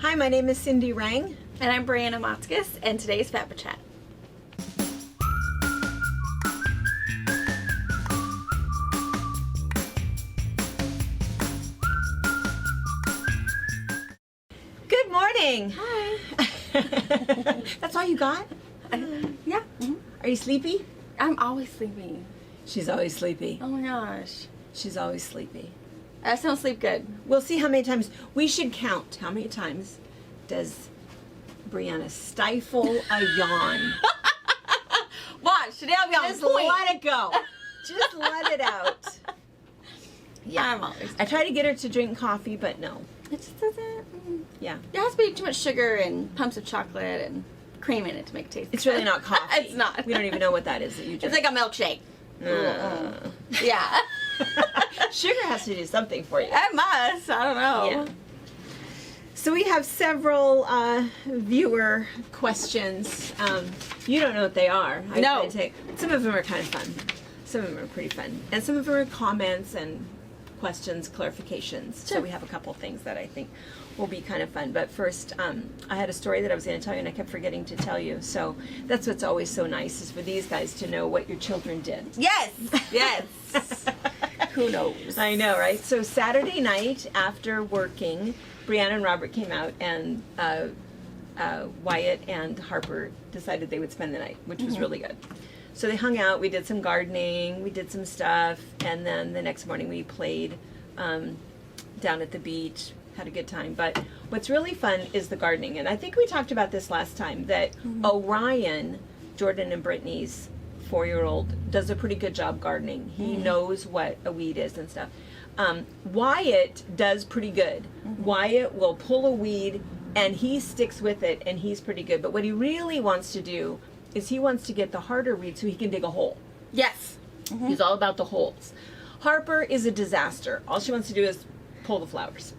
Hi, my name is Cindy Rang. And I'm Brianna Motzkus, and today's FabriChat. Good morning. Hi. That's all you got? Yeah. Are you sleepy? I'm always sleepy. She's always sleepy. Oh my gosh. She's always sleepy. I just don't sleep good. We'll see how many times. We should count. How many times does Brianna stifle a yawn? Watch, today I'll be on Just point. let it go. Just let it out. Yeah. I'm always. I try to get her to drink coffee, but no. It just doesn't. Yeah. There has to be too much sugar and pumps of chocolate and cream in it to make it taste It's good. really not coffee. It's not. We don't even know what that is that you It's just. like a milkshake. Yeah. Sugar has to do something for you. It must. I don't know. Yeah. So we have several viewer questions. You don't know what they are. No. Some of them are kind of fun. Some of them are pretty fun. And some of them are comments and questions, clarifications. So Sure. we have a couple things that I think will be kind of fun. But first, I had a story that I was going to tell you and I kept forgetting to tell you. So that's what's always so nice, is for these guys to know what your children did. Yes. Yes. Who knows? I know, right? So Saturday night after working, Brianna and Robert came out, and Wyatt and Harper decided they would spend the night, which was really good. So they hung out, we did some gardening, we did some stuff, and then the next morning we played down at the beach, had a good time. But what's really fun is the gardening, and I think we talked about this last time, that Orion, Jordan and Brittany's 4-year-old, does a pretty good job gardening. He knows what a weed is and stuff. Wyatt does pretty good. Wyatt will pull a weed and he sticks with it, and he's pretty good. But what he really wants to do is he wants to get the harder weed so he can dig a hole. Yes. He's all about the holes. Harper is a disaster. All she wants to do is pull the flowers,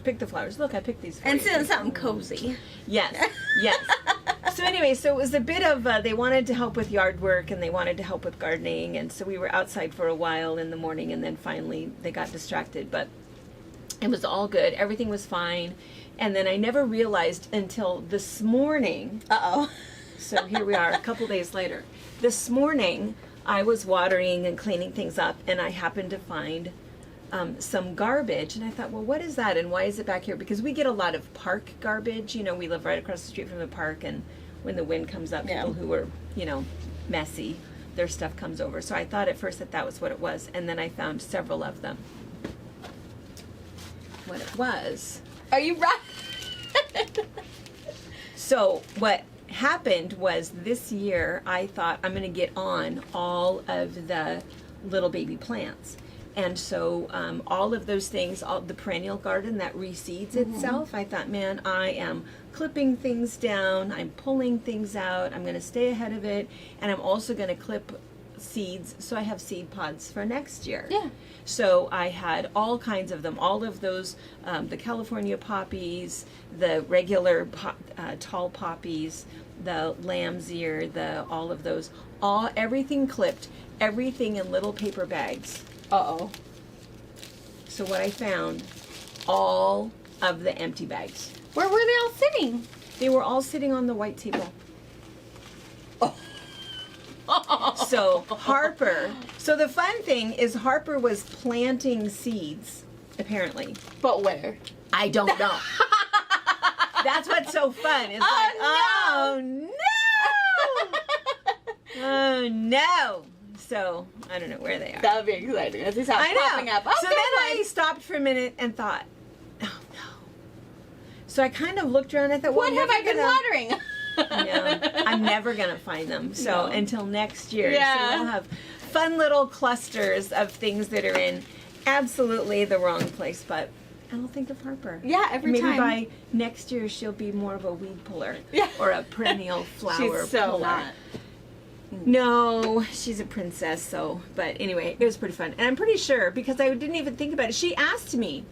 pick the flowers. Look, I picked these for And you. sit in something cozy. Yes, yes. So anyway, so it was a bit of, they wanted to help with yard work and they wanted to help with gardening, and so we were outside for a while in the morning, and then finally they got distracted, but it was all good. Everything was fine. And then I never realized until this morning. Uh-oh. So here we are a couple days later. This morning I was watering and cleaning things up, and I happened to find some garbage, and I thought, well, what is that and why is it back here? Because we get a lot of park garbage. You know, we live right across the street from the park, and when the wind comes up, people who are, you know, messy, their stuff comes over. So I thought at first that that was what it was, and then I found several of them. What it was. Are you right? So what happened was, this year I thought I'm going to get on all of the little baby plants. And so all of those things, all the perennial garden that reseeds itself, I thought, man, I am clipping things down, I'm pulling things out, I'm going to stay ahead of it, and I'm also going to clip seeds so I have seed pods for next year. Yeah. So I had all kinds of them, all of those, the California poppies, the regular tall poppies, the lamb's ear, all of those, everything clipped, everything in little paper bags. Uh-oh. So what I found, all of the empty bags. Where were they all sitting? They were all sitting on the white table. Oh. So Harper, so the fun thing is Harper was planting seeds, apparently. But where? I don't know. That's what's so fun. It's Oh, like, oh no! Oh no! So I don't know where they are. That would be exciting. As they start popping up. So then I stopped for a minute and thought, oh no. So I kind of looked around and thought, well, what have I been watering? Yeah, I'm never gonna find them. So until next year, Yeah. so we'll have fun little clusters of things that are in absolutely the wrong place. But I'll think of Harper. Yeah, every Maybe time. by next year she'll be more of a weed puller. Yeah. Or a perennial flower She's so puller. not. No, she's a princess. So, but anyway, it was pretty fun, and I'm pretty sure because I didn't even think about it. She asked me,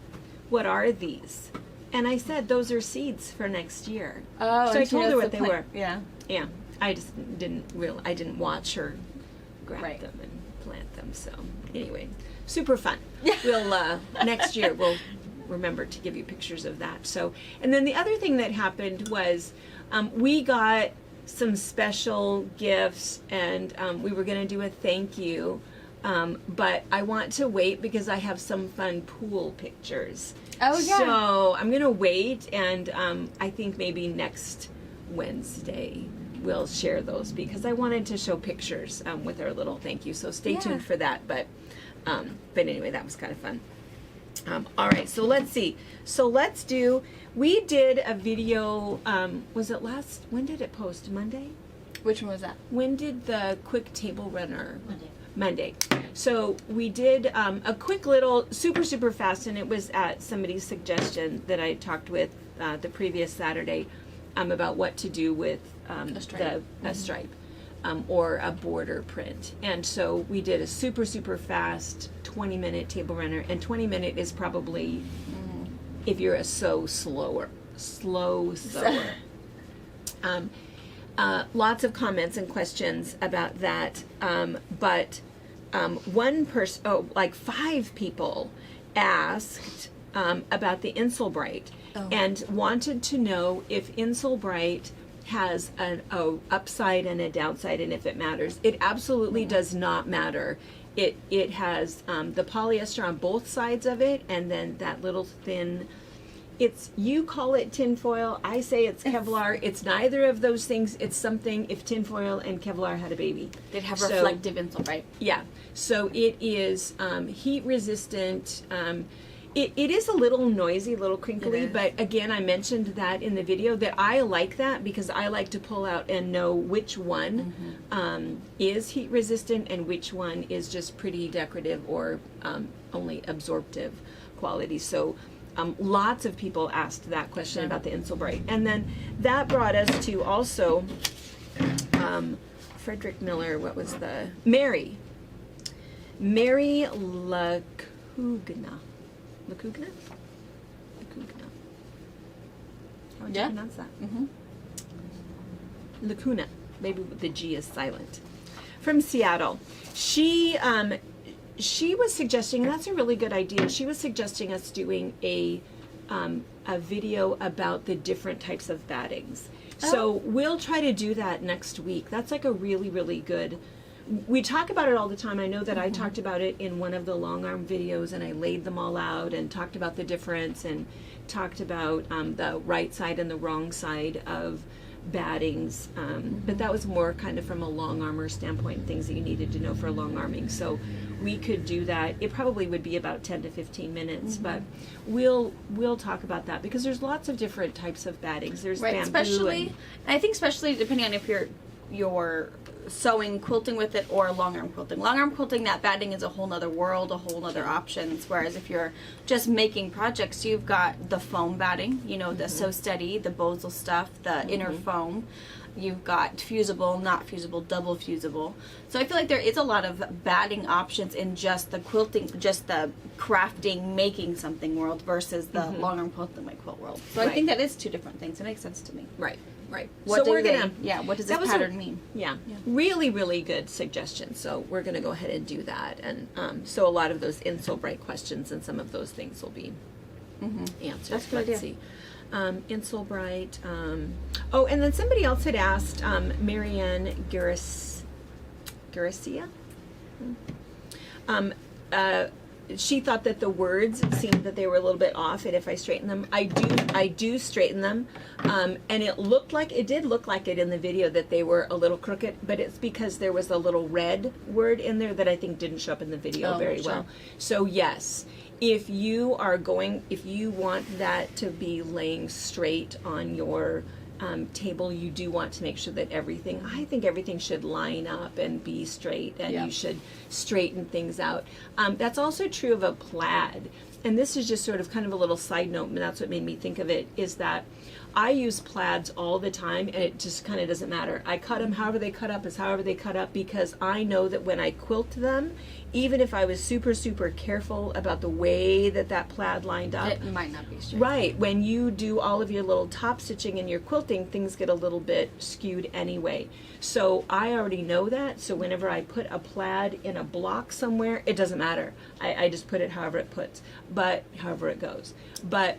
"What are these?" And I said, "Those are seeds for next year." Oh, so I and she told her knows what the they were. Yeah. Yeah, I just I didn't watch her grab Right. them and plant them. So anyway, super fun. Yeah. We'll next year we'll remember to give you pictures of that. So, and then the other thing that happened was we got some special gifts, and we were going to do a thank you, but I want to wait because I have some fun pool pictures. Oh, yeah. So I'm going to wait, and I think maybe next Wednesday we'll share those because I wanted to show pictures with our little thank you. So stay tuned for that. But anyway, that was kind of fun. All right, so let's see. So let's do, we did a video, was it when did it post? Monday? Which one was that? When did the quick table runner? Monday. So we did a quick little, super fast, and it was at somebody's suggestion that I talked with the previous Saturday about what to do with a stripe or a border print. And so we did a super fast 20-minute table runner, and 20-minute is probably, if you're a slower. Lots of comments and questions about that, but one person, like 5 people asked about the Insulbright and wanted to know if Insulbright has an upside and a downside, and if it matters. It absolutely does not matter. It has the polyester on both sides of it, and then that little thin, you call it tinfoil, I say it's Kevlar. It's neither of those things. It's something, if tinfoil and Kevlar had a baby. They'd have reflective Insulbright. Yeah, so it is heat resistant. It is a little noisy, a little crinkly, but again, I mentioned that in the video that I like that because I like to pull out and know which one is heat resistant and which one is just pretty decorative or only absorptive quality. So lots of people asked that question about the Insulbright. And then that brought us to also Frederick Miller, what was the, Mary Lacugna. Lacugna? How would you pronounce that? Lacuna. Maybe the G is silent. From Seattle. She was suggesting, and that's a really good idea, she was suggesting us doing a video about the different types of battings. So we'll try to do that next week. That's like a really good, we talk about it all the time. I know that I talked about it in one of the long arm videos, and I laid them all out and talked about the difference and talked about the right side and the wrong side of battings, but that was more kind of from a long armor standpoint, things that you needed to know for long arming. So we could do that. It probably would be about 10 to 15 minutes, but we'll talk about that because there's lots of different types of battings. There's bamboo, especially, I think especially depending on if you're sewing quilting with it or long arm quilting. Long arm quilting, that batting is a whole nother world, a whole nother options. Whereas if you're just making projects, you've got the foam batting, the Sew Steady, the Bosel stuff, the inner foam. You've got fusible, not fusible, double fusible. So I feel like there is a lot of batting options in just the quilting, just the crafting, making something world versus the long arm quilting my quilt world. So I think that is 2 different things. It makes sense to me. Right. What does this pattern mean? Yeah. Really good suggestion. So we're going to go ahead and do that. And so a lot of those Insulbright questions and some of those things will be answered. That's a good idea. Let's see. Insulbright. And then somebody else had asked, Marianne Garcia. She thought that the words seemed that they were a little bit off, and if I straighten them, I do straighten them, and it did look like it in the video that they were a little crooked, but it's because there was a little red word in there that I think didn't show up in the video very well. So yes, if you want that to be laying straight on your table, you do want to make sure that I think everything should line up and be straight, and you should straighten things out. That's also true of a plaid. And this is just sort of kind of a little side note, and that's what made me think of it, is that I use plaids all the time, and it just kind of doesn't matter. I cut them however they cut up is however they cut up, because I know that when I quilt them, even if I was super careful about the way that plaid lined up, it might not be straight. Right. When you do all of your little top stitching in your quilting, things get a little bit skewed anyway. So I already know that. So whenever I put a plaid in a block somewhere, it doesn't matter. I just put it however it puts. but however it goes. But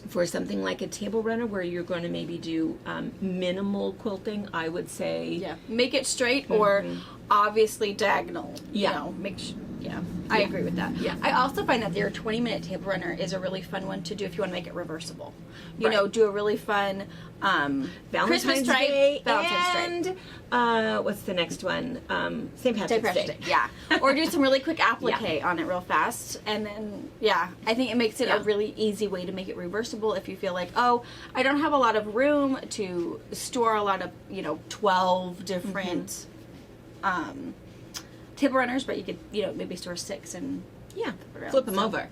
for something like a table runner where you're going to maybe do minimal quilting, I would say, Yeah, make it straight or obviously diagonal. Yeah. You know, I agree with that. Yeah. I also find that their 20-minute table runner is a really fun one to do if you want to make it reversible. You Right. know, do a really fun Christmas Valentine's stripe, Day, Valentine's stripe. and what's the next one? St. Patrick's Day. Yeah. Or do some really quick applique on it real fast. And then, I think it makes it a really easy way to make it reversible if you feel like, oh, I don't have a lot of room to store a lot of, 12 different table runners, but you could, maybe store 6 and Flip them over.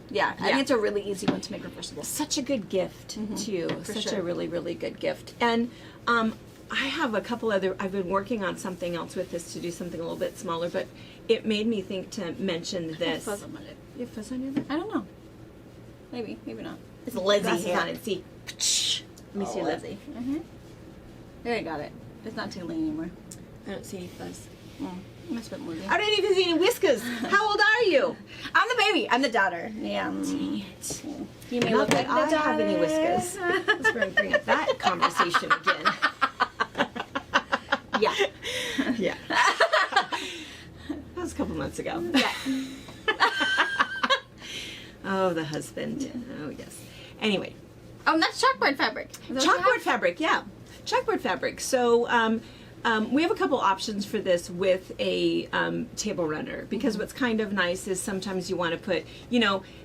Yeah, I think it's a really easy one to make reversible. Such a good gift, too. Such sure. a really, really good gift. And I have a couple other, I've been working on something else with this to do something a little bit smaller, but it made me think to mention this. Fuzz on my lip. You have fuzz on your lip? I don't know. Maybe not. It's Lizzie Glasses hair. on it. See. Let me see your lip. Lizzie. There, I got it. It's not too lean anymore. I don't see any fuzz. I must have been Lizzie. I don't even see any whiskers. How old are you? I'm the baby. I'm the daughter. Yeah. Dang it. You may Not look like that the I have any daughter. whiskers. Let's bring up that conversation again. Yeah. Yeah. That was a couple months ago. Yeah. Oh, the husband. Oh, yes. Anyway, Oh, and that's chalkboard fabric. Is that what you chalkboard have? fabric, yeah. Chalkboard fabric. So we have a couple options for this with a table runner, because what's kind of nice is sometimes you want to put,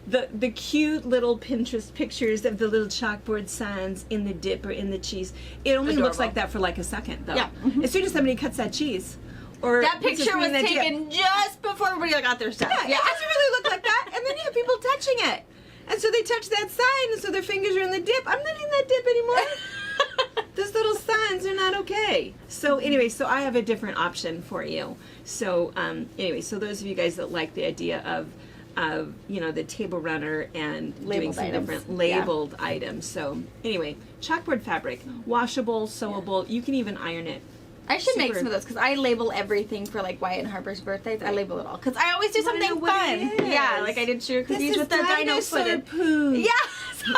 the cute little Pinterest pictures of the little chalkboard signs in the dip or in the cheese. It only looks Adorable. like that for like a second, though. Yeah. As soon as somebody cuts that cheese. Or That puts picture was between that dip. taken just before everybody got their stuff. Yeah, it doesn't really look like that. And then you have people touching it. And so they touch that sign, and so their fingers are in the dip. I'm not in that dip anymore. Those little signs are not okay. So anyway, so I have a different option for you. So anyway, so those of you guys that like the idea of the table runner and doing Labeled some items. different labeled items. So anyway, chalkboard fabric, washable, sewable. You can even iron it. I should make Super. some of those because I label everything for like Wyatt and Harper's birthdays. I label it all because I always do Wanna know something what fun. it is. Yeah, like I did sugar This cookies is with the dino dinosaur footed. poo. Yeah, so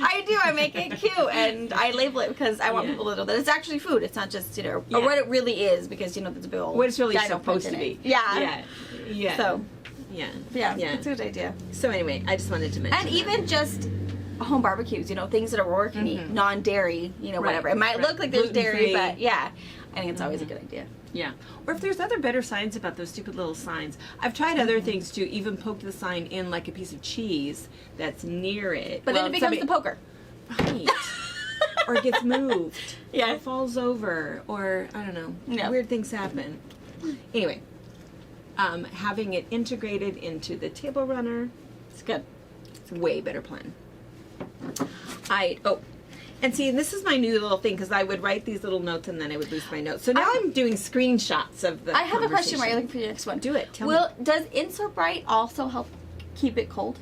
I do. I make it cute and I label it because I want Yeah. people to know that it's actually food. It's not just Yeah. or what it really is because there's a big old What it's really dino supposed print to in be. it. Yeah. Yeah. Yeah. So Yeah. yeah, Yeah. it's a good idea. So anyway, I just wanted to mention. And that. even just home barbecues, things that are work can eat, non-dairy, whatever. It might look like there's dairy, Gluten-free. but yeah, I think it's always a good idea. Yeah. Or if there's other better signs about those stupid little signs. I've tried other things too, even poke the sign in like a piece of cheese that's near it. But then it becomes the poker. Right. Or it gets moved. Yeah. Or falls over. Or, I don't know. Yeah. Weird things happen. Anyway. Having it integrated into the table runner, It's good. it's a way better plan. And see, this is my new little thing, because I would write these little notes and then I would lose my notes. So now I'm doing screenshots of the I have a question while you're conversation. looking for your next one. Do it. Tell me. Does Insert Bright also help keep it cold?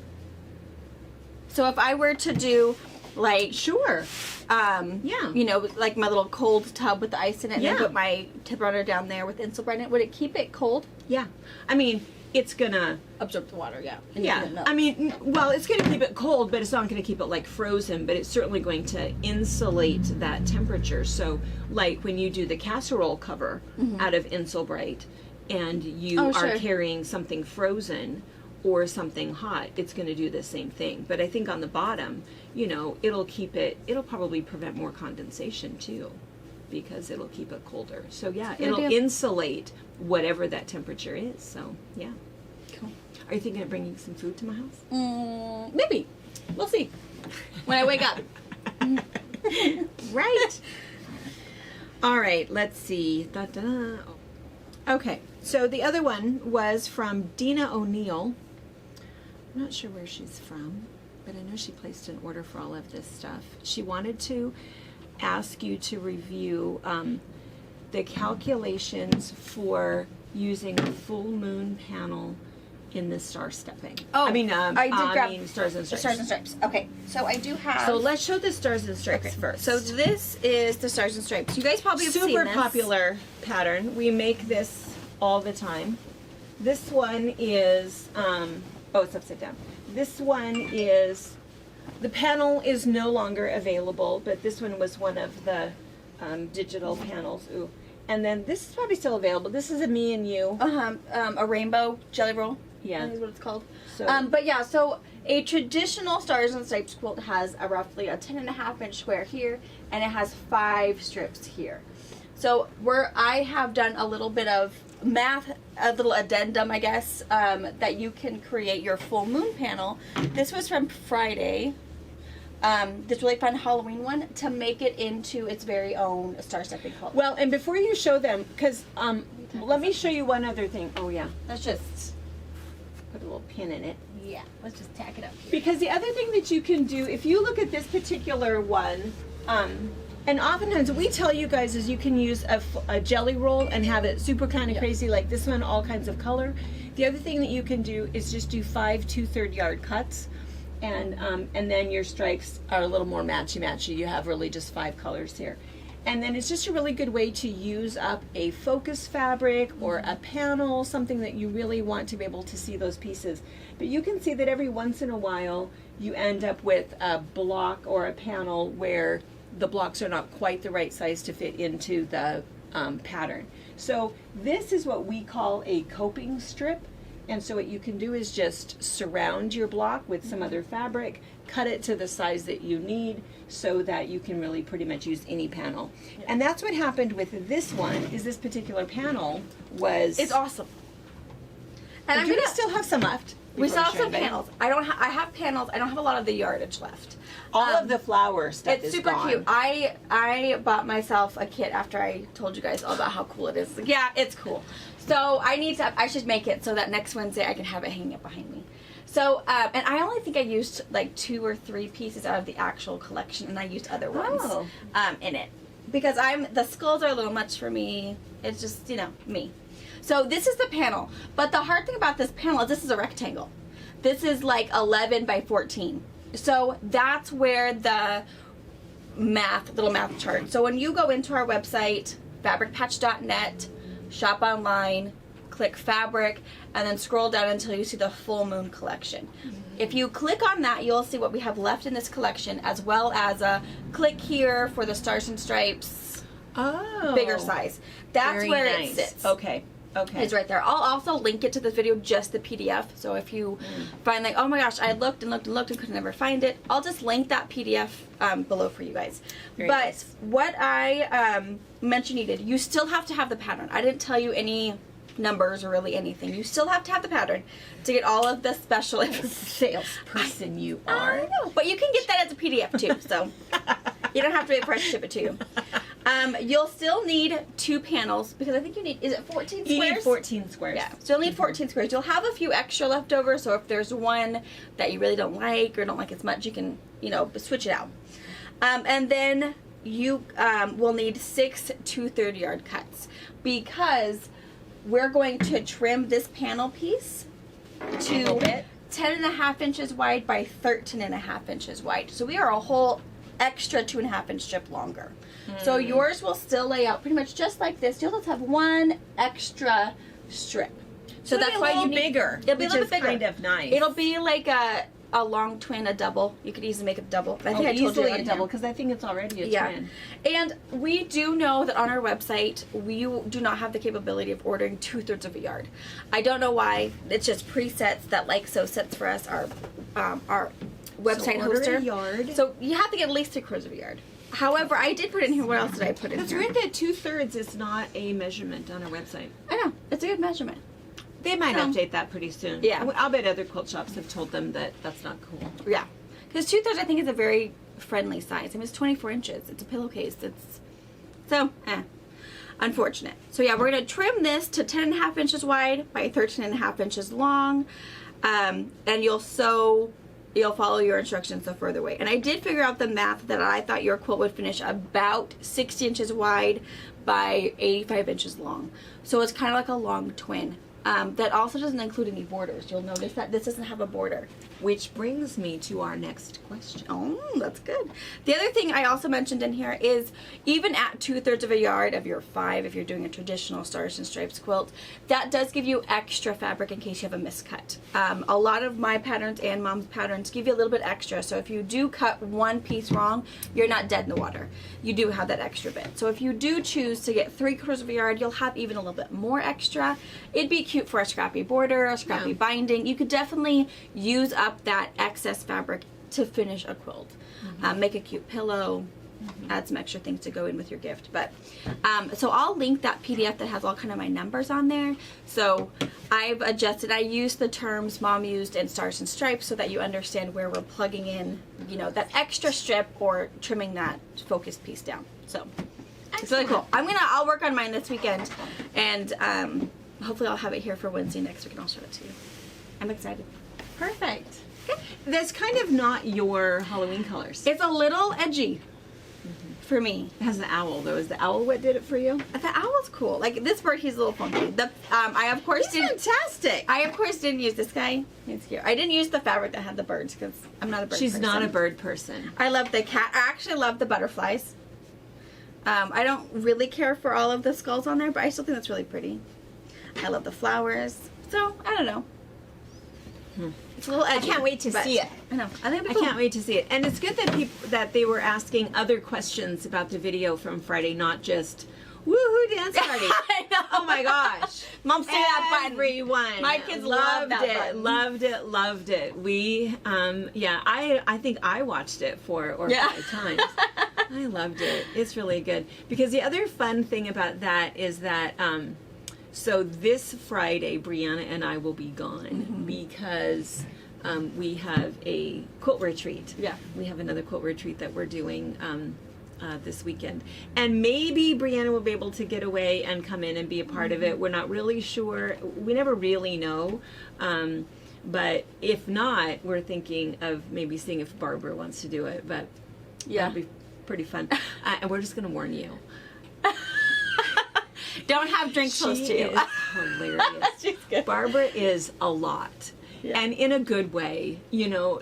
So if I were to do like Sure. Yeah. like my little cold tub with the ice in it and then Yeah. put my tip runner down there with Insert Bright in it, would it keep it cold? Yeah. I mean, it's gonna... Absorb the water, yeah. And Yeah. you I mean, well, it's gonna keep it cold, but it's not gonna keep it like frozen, but it's certainly going to insulate that temperature. So, like when you do the casserole cover out of Insulbright and you Oh, are sure. carrying something frozen or something hot, it's going to do the same thing. But I think on the bottom, it'll probably prevent more condensation too, because it'll keep it colder. So yeah, Good it'll idea. insulate whatever that temperature is. So yeah. Cool. Are you thinking of bringing some food to my house? Maybe. We'll see. When I wake up. Right. All right, let's see. Da-da. Okay, so the other one was from Dina O'Neill. I'm not sure where she's from, but I know she placed an order for all of this stuff. She wanted to ask you to review the calculations for using a full moon panel in the star stepping. Oh, I mean, Stars and The Stripes. Stars and Stripes. Okay, so I do have. So let's show the Stars and Stripes Okay, first. So this is the Stars and Stripes. You guys probably have seen Super this. popular pattern. We make this all the time. This one is, it's upside down. this one is, the panel is no longer available, but this one was one of the digital panels. Ooh. And then this is probably still available. This is a me and you. A rainbow jelly roll. Yeah. I think is what it's called. So, But yeah, so a traditional Stars and Stripes quilt has roughly a 10.5-inch square here, and it has 5 strips here. So I have done a little bit of math, a little addendum, I guess, that you can create your full moon panel. This was from Friday. This really fun Halloween one, to make it into its very own star stepping quilt. well, and before you show them, because let me show you one other thing. Oh yeah, Let's just, put a little pin in it. yeah, let's just tack it up here. Because the other thing that you can do, if you look at this particular one, and oftentimes we tell you guys is you can use a jelly roll and have it super kind of crazy like this one, all kinds of color. The other thing that you can do is just do 5 2/3 yard cuts, and then your stripes are a little more matchy-matchy. You have really just 5 colors here. And then it's just a really good way to use up a focus fabric or a panel, something that you really want to be able to see those pieces. But you can see that every once in a while you end up with a block or a panel where the blocks are not quite the right size to fit into the pattern. So this is what we call a coping strip. And so what you can do is just surround your block with some other fabric, cut it to the size that you need so that you can really pretty much use any panel. And that's what happened with this one, is this particular panel was... It's awesome. And I'm do gonna we still have some left? We before still have we show some anybody? panels. I have panels. I don't have a lot of the yardage left. All of the flower stuff It's is super gone. cute. I bought myself a kit after I told you guys all about how cool it is. Like, yeah, it's cool. So I should make it so that next Wednesday I can have it hanging up behind me. So, and I only think I used like 2 or 3 pieces out of the actual collection, and I used other ones in it. Because the skulls are a little much for me. It's just, me. So this is the panel. But the hard thing about this panel is this is a rectangle. This is like 11 by 14. So that's where the little math chart. So when you go into our website, fabricpatch.net, shop online, click fabric, and then scroll down until you see the full moon collection. If you click on that, you'll see what we have left in this collection, as well as a click here for the Stars and Stripes bigger size. That's Very where nice. it sits. Okay. It's right there. I'll also link it to this video, just the PDF. So if you find like, oh my gosh, I looked and looked and looked and could never find it, I'll just link that PDF below for you guys. Very but nice. what I mentioned needed, you still have to have the pattern. I didn't tell you any numbers or really anything. You still have to have the pattern to get all of the special Salesperson you are. I know, but you can get that as a PDF too, so you don't have to wait for us to ship it to you. You'll still need 2 panels, because I think you need, is it 14 squares? You need 14 squares. Yeah, so you'll need 14 squares. You'll have a few extra left over, so if there's one that you really don't like or don't like as much, you can, switch it out. And then you will need 6 2/3 yard cuts, because we're going to trim this panel piece to 10.5 inches wide by 13.5 inches wide. So we are a whole extra 2.5 inch strip longer. So yours will still lay out pretty much just like this. You'll just have 1 extra strip. So that's why you need bigger. It'll be a little which bit is bigger. kind of nice. It'll be like a long twin, a double. You could easily make it a double. I think I told you easily that a double, because I think it's already a twin. And we do know that on our website, we do not have the capability of ordering 2/3 of a yard. I don't know why. It's just presets that sets for us, our website So order hoster. a yard. So you have to get at least 3/4 of a yard. However, I did put in here. What else did I put in It's here? weird that 2/3 is not a measurement on our website. I know. It's a good measurement. They might update that pretty soon. Yeah. I'll bet other quilt shops have told them that that's not cool. Yeah. Because 2/3 I think is a very friendly size. I mean, it's 24 inches. It's a pillowcase. Unfortunate. So yeah, we're going to trim this to 10.5 inches wide by 13.5 inches long. And you'll follow your instructions the further way. And I did figure out the math that I thought your quilt would finish about 60 inches wide by 85 inches long. So it's kind of like a long twin. That also doesn't include any borders. You'll notice that this doesn't have a border. which brings me to our next question. Oh, that's good. The other thing I also mentioned in here is even at 2/3 of a yard of your 5, if you're doing a traditional Stars and Stripes quilt, that does give you extra fabric in case you have a miscut. A lot of my patterns and Mom's patterns give you a little bit extra. So if you do cut one piece wrong, you're not dead in the water. You do have that extra bit. So if you do choose to get 3/4 of a yard, you'll have even a little bit more extra. It'd be cute for a scrappy border, a scrappy binding. You could definitely use up that excess fabric to finish a quilt. Make a cute pillow, add some extra things to go in with your gift. But so I'll link that PDF that has all kind of my numbers on there. So I've adjusted. I used the terms Mom used in Stars and Stripes so that you understand where we're plugging in, you know, that extra strip or trimming that focus piece down. So it's really cool. I'll work on mine this weekend, and hopefully I'll have it here for Wednesday next week and I'll show it to you. I'm excited. Perfect. That's kind of not your Halloween colors. It's a little edgy for me. It has an owl though. Is the owl what did it for you? The owl's cool. Like this bird, he's a little funky. I of course He's fantastic. I of course didn't use this guy. He's cute. I didn't use the fabric that had the birds because I'm not a bird She's person. not a bird person. I love the cat. I actually love the butterflies. I don't really care for all of the skulls on there, but I still think that's really pretty. I love the flowers. So I don't know. It's a little edgy. I can't wait to see it. I know. I think it'd be I cool. can't wait to see it. And it's good that that they were asking other questions about the video from Friday, not just woohoo dance party. I know. Oh my gosh. Mom, see that button. Everyone. My kids loved that it. button. Loved it. We I think I watched it 4 or 5 times. I loved it. It's really good. Because the other fun thing about that is that so this Friday, Brianna and I will be gone because we have a quilt retreat. Yeah. We have another quilt retreat that we're doing this weekend. And maybe Brianna will be able to get away and come in and be a part of it. We're not really sure. We never really know. But if not, we're thinking of maybe seeing if Barbara wants to do it. But that'd be pretty fun. And we're just going to warn you. Don't have drinks close to you. She is hilarious. She's good. Barbara is a lot. Yeah. And in a good way. You know,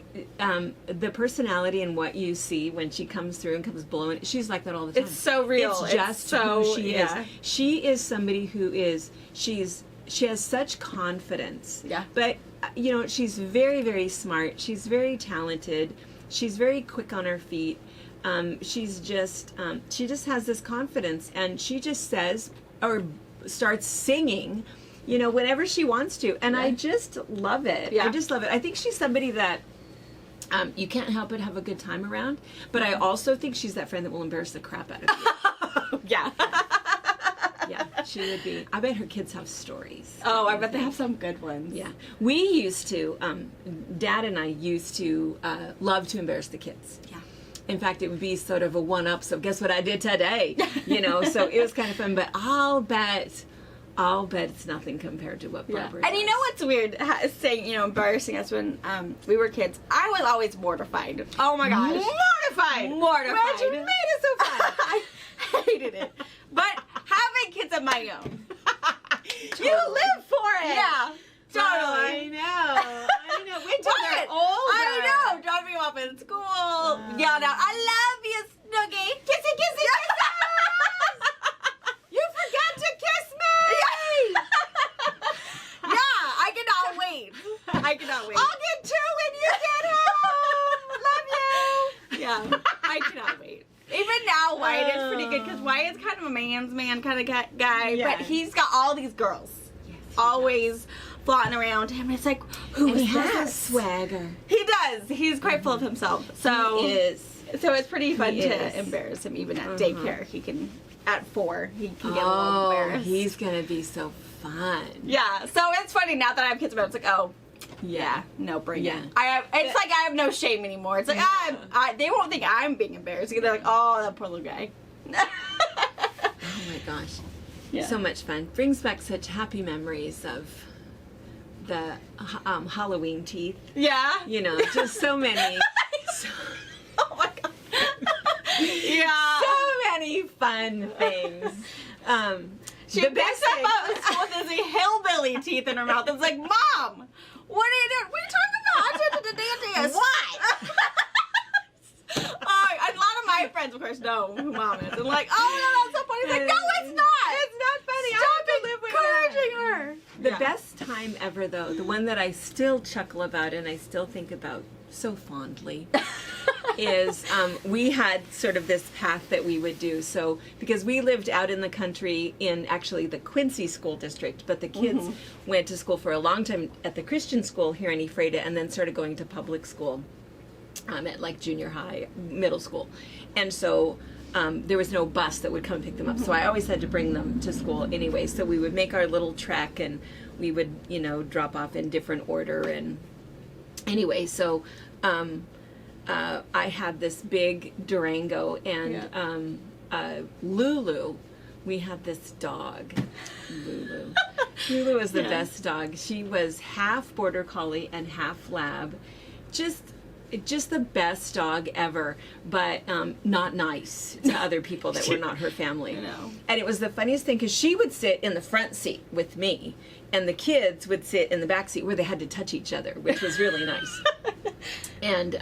the personality and what you see when she comes through and comes blowing, she's like that all the time. It's so real. It's just who she is. She is somebody who is, she has such confidence. Yeah. But, you know, she's very, very smart. She's very talented. She's very quick on her feet. She's just, she just has this confidence, and she just says, or starts singing, you know, whenever she wants to. And I just love it. Yeah. I just love it. I think she's somebody that you can't help but have a good time around. But I also think she's that friend that will embarrass the crap out of you. Yeah. Yeah, she would be. I bet her kids have stories. Oh, I bet they have some good ones. Yeah. We used to, Dad and I used to love to embarrass the kids. Yeah. In fact, it would be sort of a one-up. So guess what I did today? You know, so it was kind of fun. But I'll bet it's nothing compared to what Barbara does. And you know what's weird? Saying, you know, embarrassing us when we were kids. I was always mortified. Oh my gosh. Mortified. Mortified. But you made it so fun. I hated it. But having kids of my own. You live for it. Yeah. Totally. I know. Wait till they're older. I know. Drop me off in school. Yelled out, I love you, Snoogie. Kissy, kissy, kisses. You forgot to kiss me. Yeah, I cannot wait. I cannot wait. I'll get 2 when you get home. Love you. Yeah, I cannot wait. Even now, Wyatt is pretty good because Wyatt's kind of a man's man kind of guy, Yeah. but he's got all these girls Yes, always flaunting around him. It's like, who And is he has a this? swagger. He does. He's quite full of himself. So He is. So it's pretty fun He to is. embarrass him even at daycare. He can, at 4, he can get a little embarrassed. He's gonna be so fun. Yeah, so it's funny now that I have kids, but it's like, oh, yeah, no, bring Yeah. it. It's like I have no shame anymore. It's like, they won't think I'm being embarrassed. They're like, oh, that poor little guy. Oh my gosh. Yeah. So much fun. Brings back such happy memories of the Halloween teeth. Yeah. You know, just so many. Oh my god. Yeah. So many fun things. She the picks best up thing. with these hillbilly teeth in her mouth. It's like, Mom, what are you doing? What are you talking about? Dandiest. What? A lot of my friends, of course, know who Mom is. And like, oh, no, that's so funny. He's like, no, it's not. It's not funny. Stop I have to live with that. encouraging her. The best time ever, though, the one that I still chuckle about and I still think about so fondly, is we had sort of this path that we would do. So, because we lived out in the country in actually the Quincy school district, but the kids went to school for a long time at the Christian school here in Ephrata and then started going to public school at like junior high, middle school. And so there was no bus that would come pick them up. So I always had to bring them to school anyway. So we would make our little trek and we would, you know, drop off in different order. And anyway, so I had this big Durango and Lulu. We had this dog, Lulu. Lulu was the best dog. She was half border collie and half lab. Just the best dog ever, but not nice to other people that were not her family. know. And it was the funniest thing because she would sit in the front seat with me, and the kids would sit in the back seat where they had to touch each other, which was really nice. And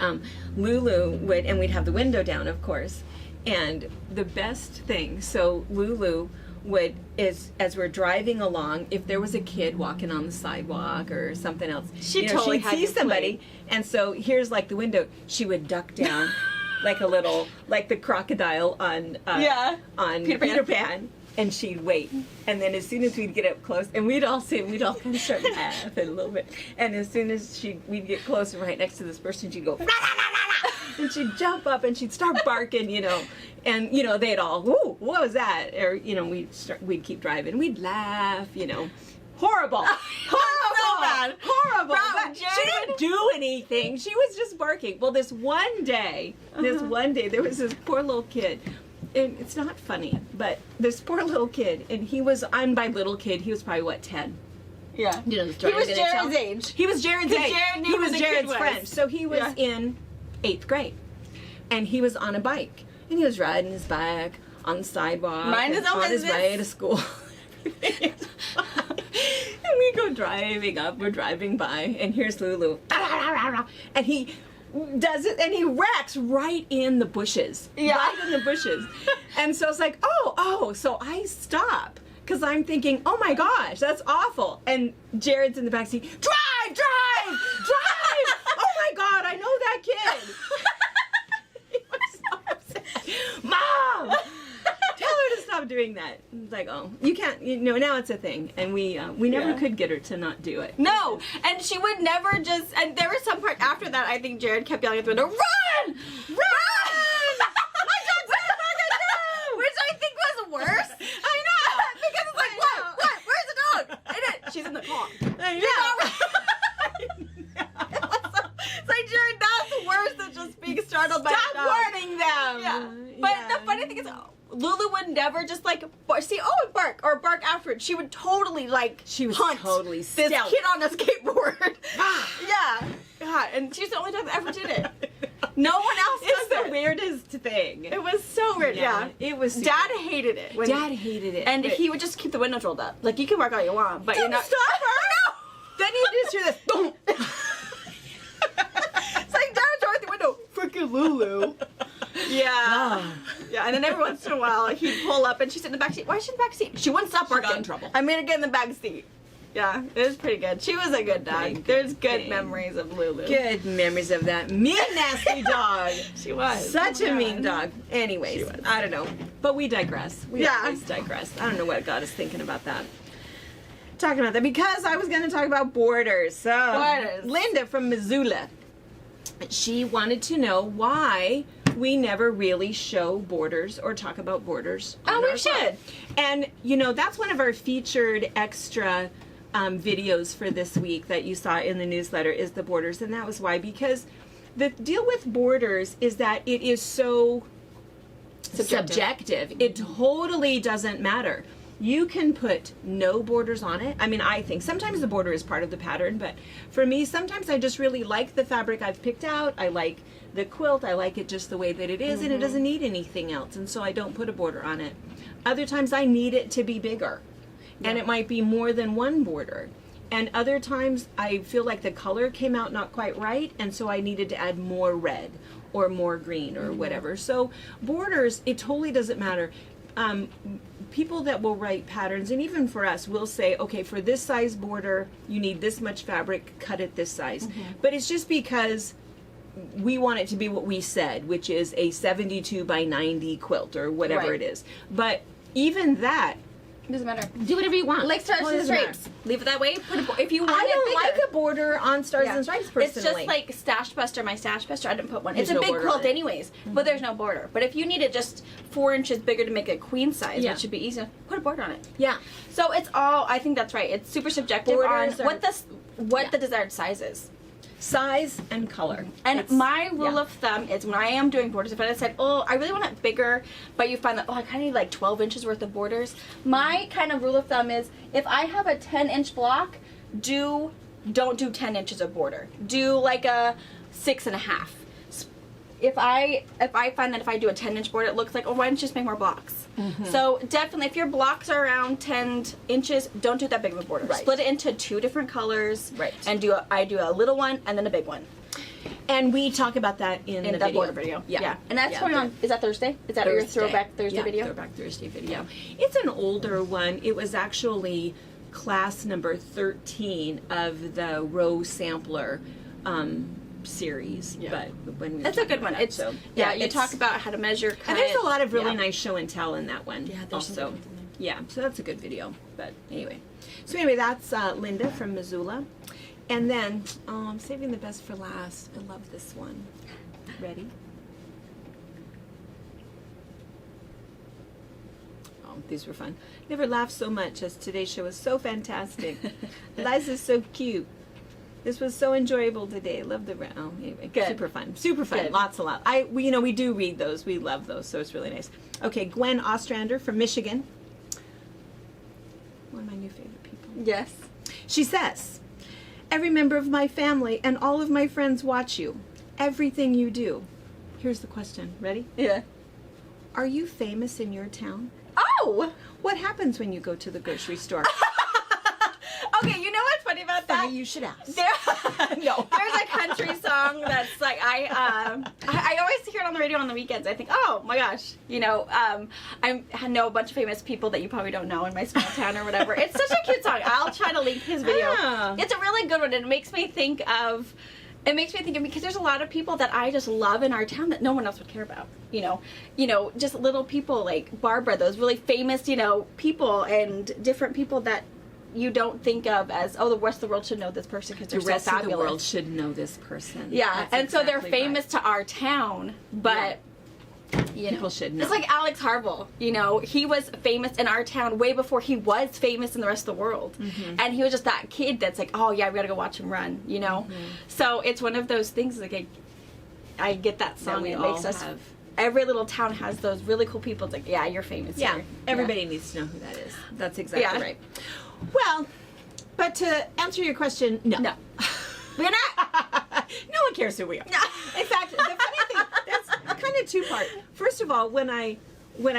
Lulu would, and we'd have the window down, of course. And the best thing, so Lulu would, as we're driving along, if there was a kid walking on the sidewalk or something else, She totally she'd had see you somebody, and so here's like the window, she would duck down like a little, like the crocodile on Peter Pan. And she'd wait, and then as soon as we'd get up close, and we'd all kind of start laughing a little bit. And as soon as we'd get close right next to this person, she'd go, "Rah, rah, rah, rah," and she'd jump up and she'd start barking, you know, and you know they'd all, "Ooh, what was that?" Or you know, we'd keep driving, we'd laugh, you know, horrible, So bad. horrible. Wow, But she didn't do anything. She was just barking. Well, this one day, there was this poor little kid. And it's not funny, but this poor little kid, and I'm by little kid, he was probably, what, 10? Yeah. You know, He was Jared's age. He was Jared's age. Jared knew He was who the kid Jared's was. friend. So he was in 8th grade. And he was on a bike. And he was riding his bike on the sidewalk. Mind his own on his business. way to school. And we go driving up, we're driving by, and here's Lulu. And he does it, and he wrecks right in the bushes. Yeah. Right in the bushes. And so it's like, oh, so I stop. Because I'm thinking, oh my gosh, that's awful. And Jared's in the backseat, drive! Oh my God, I know that kid. He was so upset. Mom! Tell her to stop doing that. It's like, oh, you can't, you know, now it's a thing. And we never could get her to not do it. No, and she would never just, and there was some part after that, I think Jared kept yelling at the window, run! My dog's in the fucking room! Which I think was worse. I know! Because it's like, what? Where's the dog? She's in the car. I It's like, Jared, that's worse than just being startled by a dog. Stop warning them! Yeah. But the funny thing is, Lulu would never just like bark or bark afterwards. She would totally like hunt totally this stealth. kid on a skateboard. Yeah, God, and she's the only dog that ever did it. No one else It's does the it. weirdest thing. It was so weird. Yeah, It was super Dad hated it. Dad hated it. and but- he would just keep the windows rolled up. Like you can bark all you want, but you're not. Stop her! Then you just hear this. Boom. It's like Dad would throw out the window. Freaking Lulu. Yeah. Yeah, and then every once in a while he'd pull up and she'd sit in the back seat. Why is she in the back seat? She wouldn't stop barking. got in trouble. I made her get in the back seat. Yeah, it was pretty good. She was a good dog. Pretty There's good good thing. memories of Lulu. Good memories of that mean, nasty dog. She was. Such Oh a my mean God. dog. Anyways, I don't know. But we digress. We Yeah. always digress. I don't know what God is thinking about that. Talking about that because I was going to talk about borders. So, Borders. Linda from Missoula, she wanted to know why we never really show borders or talk about borders. Oh, on we our blog. should. And, you know, that's one of our featured extra videos for this week that you saw in the newsletter is the borders. And that was why, because the deal with borders is that it is so subjective. It totally doesn't matter. You can put no borders on it. I mean, I think sometimes the border is part of the pattern, but for me, sometimes I just really like the fabric I've picked out. I like the quilt. I like it just the way that it is, and it doesn't need anything else, and so I don't put a border on it. Other times I need it to be bigger, and it might be more than one border. And other times I feel like the color came out not quite right, and so I needed to add more red or more green or whatever. So borders, it totally doesn't matter. People that will write patterns, and even for us, will say, okay, for this size border, you need this much fabric, cut it this size. But it's just because we want it to be what we said, which is a 72 by 90 quilt or whatever Right. it is. But even that, Doesn't matter. do whatever you want. Like Stars Totally and doesn't Stripes. Leave it that way. Put a, if you want I it don't bigger. like a border on Stars Yeah. and Stripes personally. It's just like Stash Buster, my Stash Buster. I didn't put one. There's It's a no big border quilt on it. anyways, but there's no border. But if you need it just 4 inches bigger to make a queen size, Yeah. which should be easy, put a border on it. yeah. So it's all. I think that's right. It's super subjective Borders on are- what yeah. the desired size is. Size and color. And It's- my rule yeah. of thumb is when I am doing borders, if I said, oh, I really want it bigger, but you find that, oh, I kind of need like 12 inches worth of borders. My kind of rule of thumb is if I have a 10-inch block, don't do 10 inches of border. Do like a 6.5. If I find that if I do a 10-inch border, it looks like, oh, why don't you just make more blocks? So definitely, if your blocks are around 10 inches, don't do that big of a border. Right. Split it into 2 different colors. Right. And I do a little one and then a big one. And we talk about that in the That video. border video. Yeah. And that's Yeah, going on, is that Thursday? Is that your Throwback Thursday yeah, video? Throwback Thursday video. It's an older one. It was actually class number 13 of the Row Sampler series. Yeah. But when we That's a talk good about one. that, It's so, yeah, you it's- talk about how to measure, cut. And there's a lot of really Yeah. nice show and tell in that one. Yeah, there's some also. good ones in there. Yeah, so that's a good video. But anyway. So anyway, that's Linda from Missoula. And then, I'm saving the best for last. I love this one. Ready? Oh, these were fun. Never laughed so much as today's show was so fantastic. Liza's so cute. This was so enjoyable today. Love the anyway, Good. super fun, super fun. Good. Lots of lot. We do read those. We love those, so it's really nice. Okay, Gwen Ostrander from Michigan. One of my new favorite people. Yes. She says, "Every member of my family and all of my friends watch you. Everything you do." Here's the question. Ready? Yeah. Are you famous in your town? Oh! What happens when you go to the grocery store? Okay, you know what's funny about that? Funny you should ask. No. There's a country song that's like, I always hear it on the radio on the weekends. I think, oh my gosh, I know a bunch of famous people that you probably don't know in my small town or whatever. It's such a cute song. I'll try to link his video. Ah. It's a really good one, and it makes me think of because there's a lot of people that I just love in our town that no one else would care about. Just little people like Barbara, those really famous, people and different people that you don't think of as, oh, the rest of the world should know this person because they're The rest so of fabulous. the world should know this person. Yeah, That's and so they're exactly famous right. to our town, but People should know. It's like Alex Harville. He was famous in our town way before he was famous in the rest of the world, and he was just that kid that's like, oh yeah, we gotta go watch him run. So it's one of those things like I get that song. we It all makes us. have. Every little town has those really cool people. It's like, yeah, you're famous. Yeah, here. everybody needs to know who that is. That's exactly Yeah. right. Well, but to answer your question, no. No. We're not. No one cares who we are. In fact, the funny thing, that's kind of two-part. First of all, when I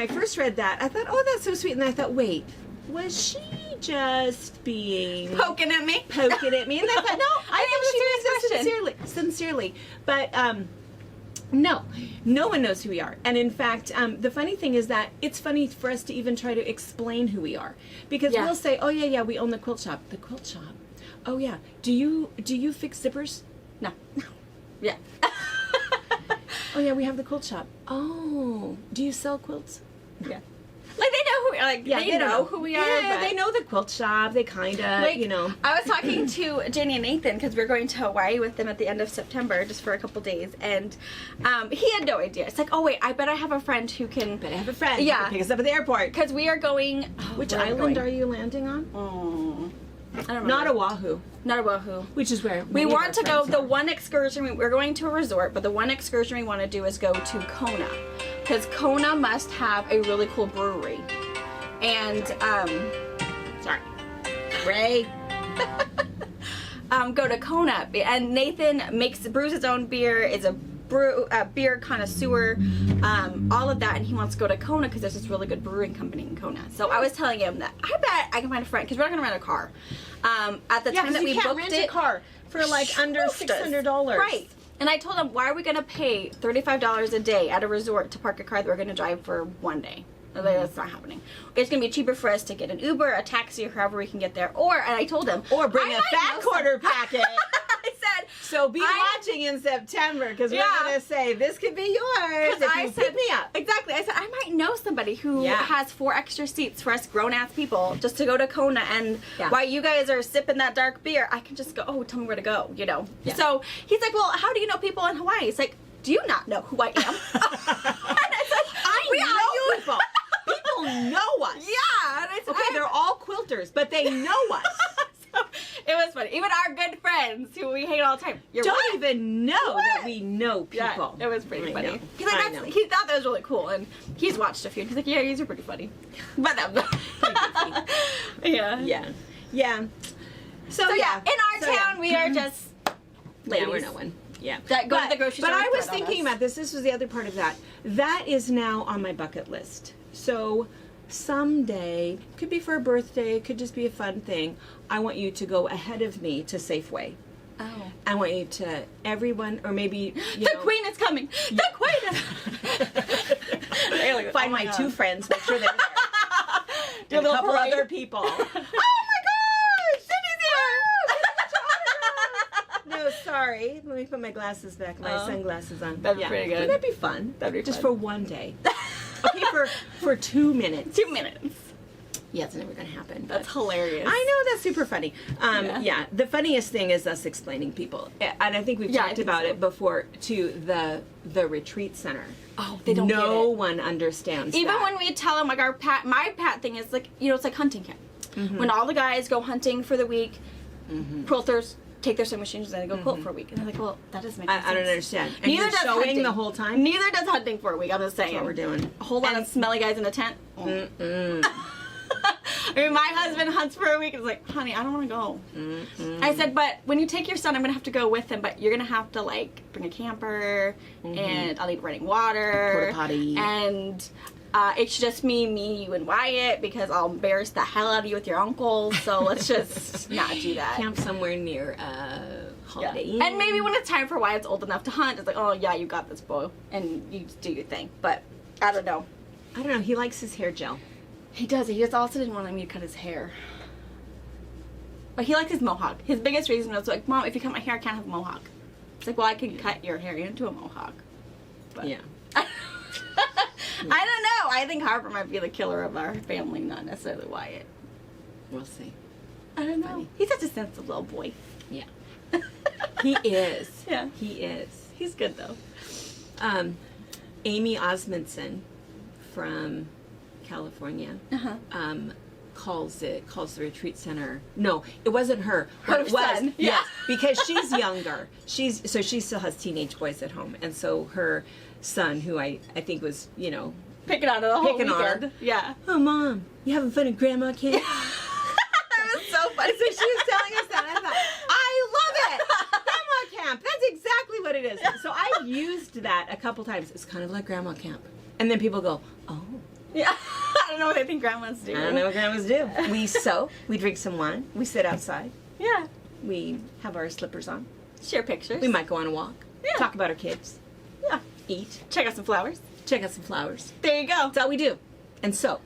first read that, I thought, oh, that's so sweet. And then I thought, wait, was she just being Poking at me. poking at me? And I thought, no, I think she means question. it sincerely. But no one knows who we are. And in fact, the funny thing is that it's funny for us to even try to explain who we are, because Yeah. we'll say, oh yeah, we own the quilt shop. The quilt shop. Oh yeah. Do you fix zippers? No. Yeah. Oh yeah, we have the quilt shop. Oh, do you sell quilts? Yeah. Like they know who we are. Like Yeah, they don't know who we are. Yeah, but they know the quilt shop. They kind of, Like, I was talking to Jenny and Nathan because we're going to Hawaii with them at the end of September just for a couple days, and he had no idea. It's like, oh wait, I bet I have a friend who can. But I have a friend. Yeah. Who can pick us up at the airport. Because we are going. Which island are you landing on? I don't remember. Not Oahu, Not Oahu. which is where We many of want our to go. friends The are. one excursion we're going to a resort, but the one excursion we want to do is go to Kona, because Kona must have a really cool brewery. And sorry, Ray. go to Kona, and Nathan brews his own beer. Is a beer connoisseur, all of that, and he wants to go to Kona because there's this really good brewing company in Kona. So I was telling him that I bet I can find a friend because we're not going to rent a car. At the time that we booked rent it, a car for like under $600. right? And I told him, why are we going to pay $35 a day at a resort to park a car that we're going to drive for one day? Like, that's not happening. It's going to be cheaper for us to get an Uber, a taxi, or however we can get there. And I told him, or bring a fat quarter packet. I said, so be watching in September because we're going to say this could be yours if you pick me up. Exactly. I said, I might know somebody who has 4 extra seats for us grown-ass people just to go to Kona, and while you guys are sipping that dark beer, I can just go, tell me where to go, you know. Yeah. So he's like, well, how do you know people in Hawaii? He's like, do you not know who I am? And I said, I know people. People know us. Yeah. And I said, okay, they're all quilters, but they know us. So it was funny. Even our good friends who we hate all the time. Don't even know that we know people. Yeah, it was pretty funny. Know. He's like, he thought that was really cool, and he's watched a few. And he's like, yeah, these are pretty funny. But yeah. So yeah, in our town we are just ladies. Yeah, we're no one. Yeah. Go to the grocery store. But I was thinking about this. This was the other part of that. That is now on my bucket list. So someday, could be for a birthday, could just be a fun thing, I want you to go ahead of me to Safeway. Oh. I want you to, everyone, or maybe, the Queen is coming. Yeah. The Queen is find my 2 friends, make sure they're there. And a couple other people. Oh my gosh! Cindy's here! No, sorry. Let me put my glasses back, my sunglasses on. That'd be pretty good. Wouldn't that be fun? That'd be just fun. for one day. Okay, for 2 minutes. 2 minutes. Yeah, it's never gonna happen. That's hilarious. I know, that's super funny. The funniest thing is us explaining people, and I think we've talked about it before to the retreat center. Oh, they don't. No one understands. Even that. when we tell them, like, my pat thing is like, it's like hunting camp. When all the guys go hunting for the week, quilters take their sewing machines and they go quilt for a week, and they're like, well, that doesn't make sense. I don't understand. And Neither does sewing hunting the whole time. Neither does hunting for a week. I'm just saying. That's what we're doing. A whole lot of smelly guys in a tent. I mean, my husband hunts for a week and is like, honey, I don't want to go. I said, but when you take your son, I'm going to have to go with him, but you're going to have to, like, bring a camper, and I'll need running water. Porta potty. And it's just me, you, and Wyatt, because I'll embarrass the hell out of you with your uncle, so let's just not do that. Camp somewhere near Holiday Inn. And maybe when it's time for Wyatt's old enough to hunt, it's like, oh, yeah, you got this, boy, and you do your thing. But I don't know. He likes his hair gel. He does. He just also didn't want me to cut his hair. But he likes his mohawk. His biggest reason was like, Mom, if you cut my hair, I can't have a mohawk. It's like, well, I can cut your hair into a mohawk. But yeah. I don't know. I think Harper might be the killer of our family, not necessarily Wyatt. We'll see. I don't know. Funny. He's such a sensitive little boy. Yeah. He is. Yeah. He is. He's good, though. Amy Osmondson from California calls the retreat center. No, it wasn't her. What it was, son. yes, because she's younger. She still has teenage boys at home, and so her son, who I think was picking on her the whole on weekend. her. Yeah. Oh, Mom, you having fun at Grandma Camp? That was so funny. So she was telling us that. I thought, I love it. Grandma Camp. That's exactly what it is. So I've used that a couple times. It's kind of like Grandma Camp, and then people go, oh. Yeah. I don't know what I think grandmas do. I don't know what grandmas do. We sew. We drink some wine. We sit outside. Yeah. We have our slippers on. Share pictures. We might go on a walk. Yeah. Talk about our kids. Yeah. Eat. Check out some flowers. Check out some flowers. There you go. That's all we do. And sew.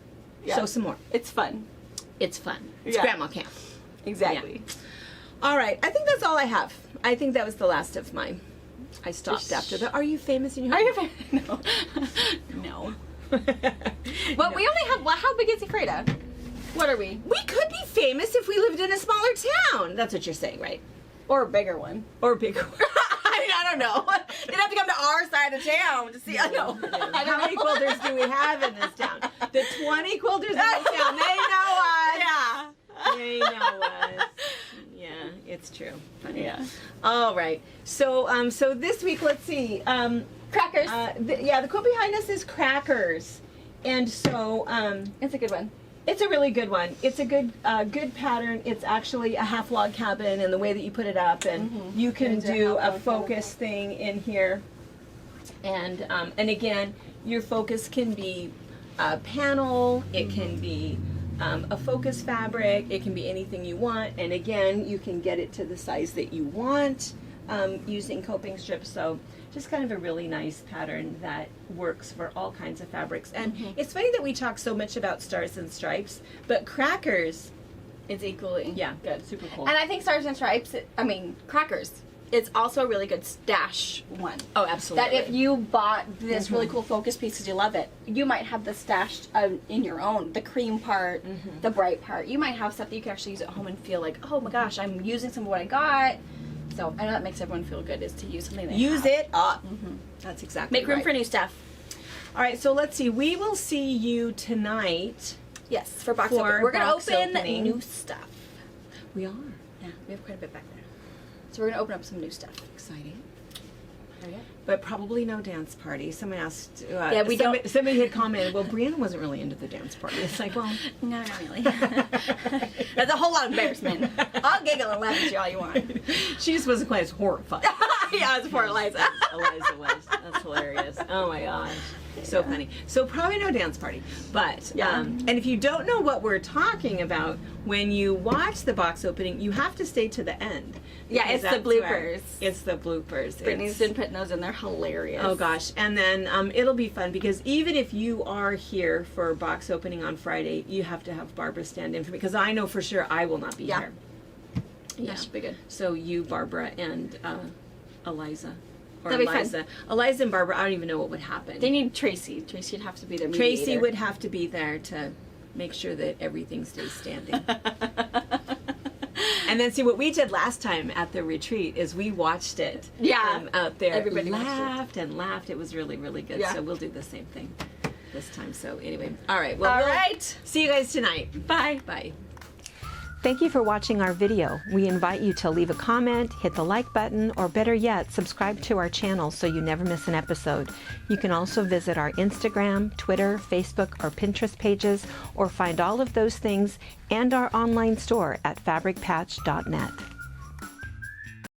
Yeah. Sew some more. It's fun. It's fun. It's Yeah. Grandma Camp. Exactly. Yeah. All right. I think that's all I have. I think that was the last of mine. I stopped after the. Are you famous in your Are home? you No. No. Well, we only have. Well, how big is Ephrata? What are we? We could be famous if we lived in a smaller town. That's what you're saying, right? Or a bigger one. Or a bigger one. I don't know. You'd have to come to our side of town to see. I know. How many quilters do we have in this town? The 20 quilters in this town. They know us. Yeah. They know us. Yeah, it's true. Funny. Yeah. All right. So, so this week, let's see. Crackers. The Quilt Behind Us is crackers, and so It's a good one. it's a really good one. It's a good pattern. It's actually a half log cabin, and the way that you put it up, and you can do a focus thing in here. And again, your focus can be a panel, it can be a focus fabric, it can be anything you want, and again, you can get it to the size that you want using coping strips. So just kind of a really nice pattern that works for all kinds of fabrics. And it's funny that we talk so much about Stars and Stripes, but crackers, It's equally good. super cool. And I think Stars and Stripes, crackers, it's also a really good stash one. Oh, absolutely. That if you bought this really cool focus piece because you love it, you might have this stashed in your own. The cream part, the bright part. You might have stuff that you can actually use at home and feel like, oh my gosh, I'm using some of what I got. So I know that makes everyone feel good, is to use something they Use have. it up. That's exactly Make room right. for new stuff. All right, so let's see. We will see you tonight. Yes, for box For opening. We're going to box open opening. new stuff. We are. Yeah, we have quite a bit back there. So we're going to open up some new stuff. Exciting. Hurry up. But probably no dance party. Someone asked. We don't- Somebody had commented. Well, Brianna wasn't really into the dance party. It's like, well, No, not really. That's a whole lot of embarrassment. I'll giggle and laugh at you all you want. she just wasn't quite as horrified. Yeah, it's for Eliza. Eliza was. That's hilarious. Oh my gosh. So funny. So probably no dance party. But and if you don't know what we're talking about, when you watch the box opening, you have to stay to the end. Yeah, Because it's the that's where- bloopers. It's the bloopers. Brittany's It's- been putting those in there. Hilarious. Oh gosh, and then it'll be fun because even if you are here for box opening on Friday, you have to have Barbara stand in for me because I know for sure I will not be here. Yeah, should be good. So you, Barbara, and Eliza. Or That'd be fun. Eliza. Eliza and Barbara, I don't even know what would happen. They need Tracy. Tracy'd have to be their Tracy mediator. would have to be there to make sure that everything stays standing. And then see what we did last time at the retreat is we watched it. Yeah. Out there. Everybody watched it. laughed and laughed. It was really, really good. Yeah. So we'll do the same thing this time. So anyway, all right. Well, All we'll right. see you guys tonight. Bye. Bye. Thank you for watching our video. We invite you to leave a comment, hit the like button, or better yet, subscribe to our channel so you never miss an episode. You can also visit our Instagram, Twitter, Facebook, or Pinterest pages, or find all of those things and our online store at fabricpatch.net.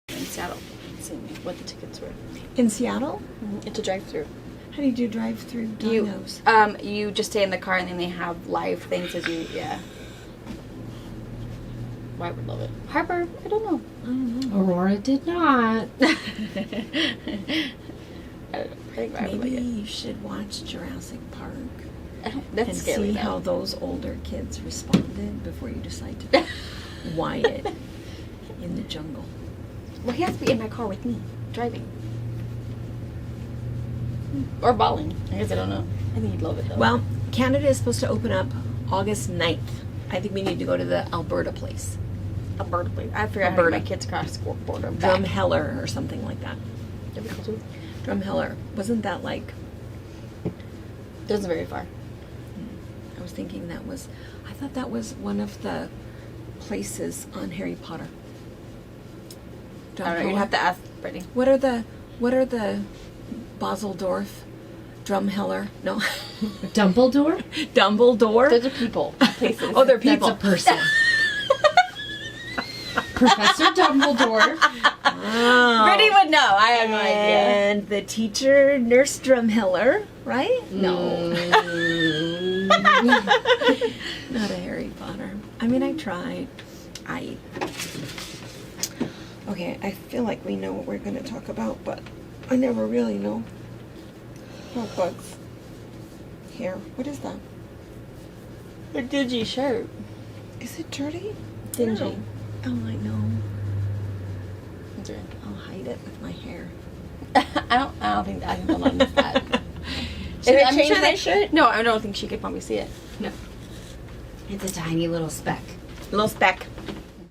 In Seattle. See what the tickets were. In Seattle? It's a drive-through. How do you do drive-through You, dinos? you just stay in the car and then they have live things as you, I would love it. Harper, I don't know. Aurora did not. I don't know. I think I would like Maybe it. you should watch Jurassic Park That's and scary see though. how those older kids responded before you decide to Wyatt in the jungle. Well, he has to be in my car with me, driving. Or bawling. I guess I don't know. I think he'd love it though. Well, Canada is supposed to open up August 9th. I think we need to go to the Alberta place. Alberta, please. I figured out how to get my kids across the border. Drumheller or something like that. That'd be cool too. Drumheller. Wasn't that like, Doesn't very far. I was thinking that was, I thought that was one of the places on Harry Potter. I don't know. You'd have to ask Brittany. What are the Baseldorf? Drumheller? No. Dumbledore? Dumbledore? Those are people. Places. Oh, they're people. That's a person. Professor Dumbledore. Oh. Brittany would know. I have no idea. And the teacher, Nurse Drumheller, right? No. Not a Harry Potter. I mean, I tried. Okay, I feel like we know what we're going to talk about, but I never really know. Oh, bugs. Here. What is that? A dingy shirt. Is it dirty? Dingy. No. Oh, I know. That's right. I'll hide it with my hair. I don't think I can hold on to that. Should I I'm change sure my they should. No, I don't think she could probably see it. No. It's a tiny little speck. Little speck.